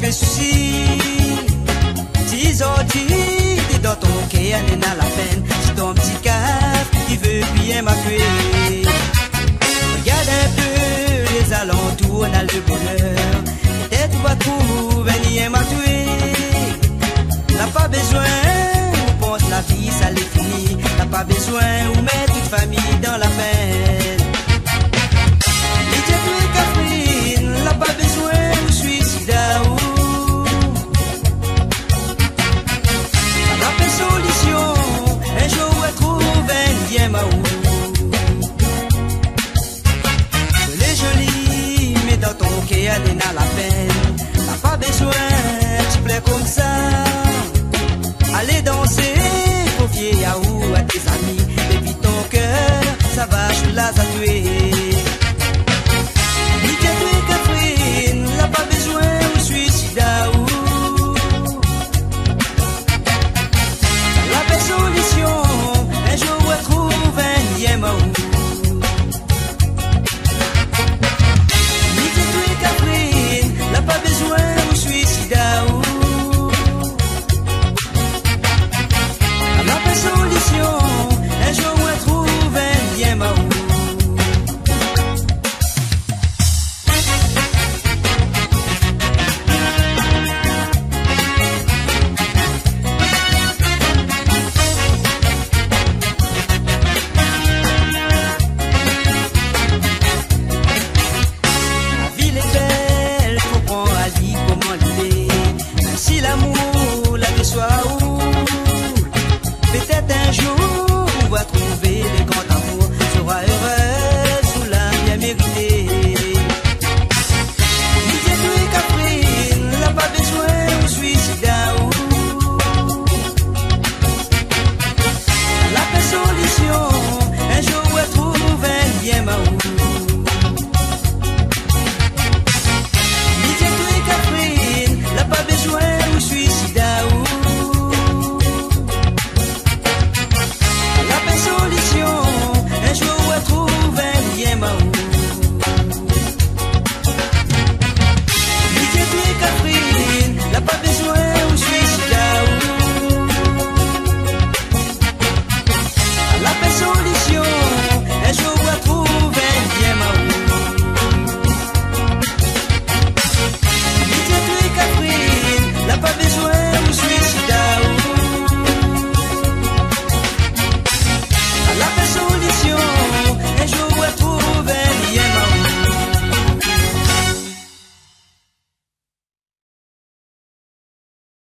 les soucis. Si aujourd'hui, t'es dans ton cœur, n'est pas la peine. C'est ton petit caf qui veut bien m'accueillir. Regarde un peu les alentours, on a le bonheur. Peut-être tu vas trouver venir m'accueillir. N'a pas besoin, on pense la vie, ça l'est fini. N'a pas besoin, on met toute famille dans la peine. Les dieux et Catherine, n'a pas besoin, on suicide à où. La paix solution, un jour on trouve un lien ma où. Les jolis, mais dans ton cœur, n'est pas la peine. N'a pas besoin, tu plais comme ça. Allez danser, confier à ou à tes amis. Et puis ton cœur, ça va, je l'ai à tuer.